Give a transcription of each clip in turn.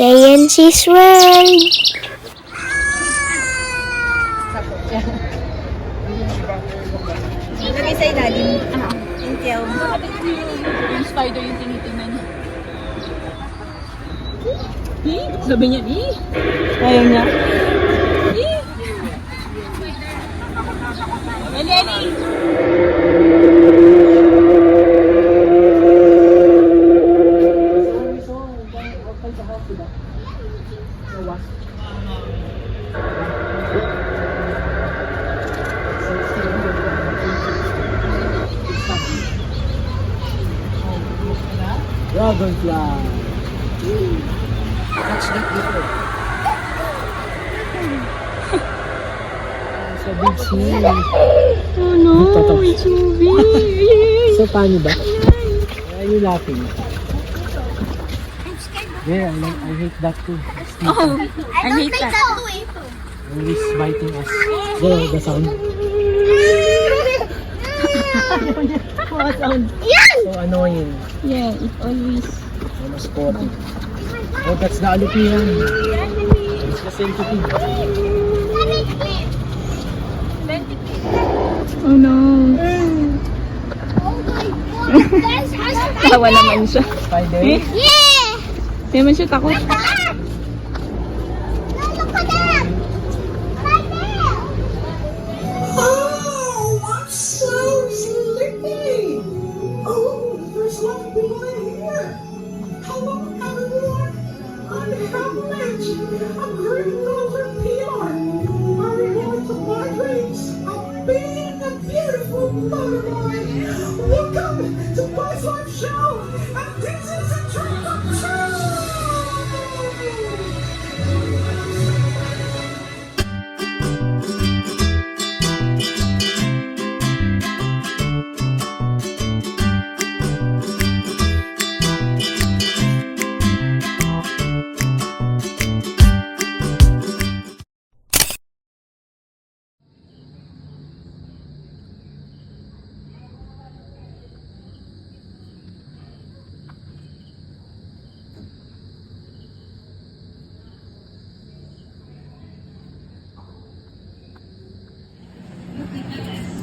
Kayensi's World. Lagay sa ilalim. Thank you. Yung spider yung tinitingnan niya. Sabi niya, ayaw niya. Eli, Eli! Dragonfly. Catch that before. Sa big snake. Oh no, it's moving. So, paano ba? Why are you laughing? Yeah, I hate that too. Oh, I hate that. Always biting us. The sound. What sound? So annoying. Yeah, it always. Almost caught it. Oh, that's the alupihan. It's the centipede. Oh no. Tawa naman siya. Spider. Yeah! Hindi naman siya takot. Oh, I'm so sleepy. Oh, there's nothing behind here. Hello, everyone. I'm Hamlet. I'm great golden peanut. I relate to my dreams of being a beautiful butterfly. Welcome to my life show, and this is a dream come true.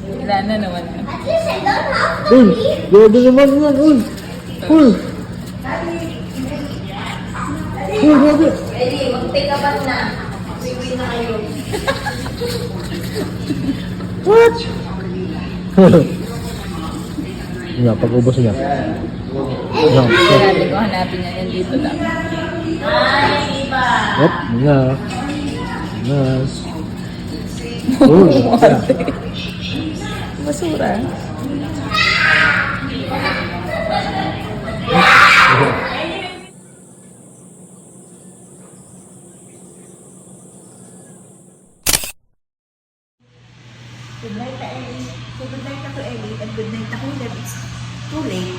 Wala na naman. Uy! Godo naman yan! Uy! Uy! Uy! Godo! What? Nga, pag-ubos niya. Sabi ko, hanapin niya yan dito lang. Yep, nga. Nice. Uy! Basura. Good night, Ellie. So, good night ako, Ellie. And good night ako, Deb. It's too late.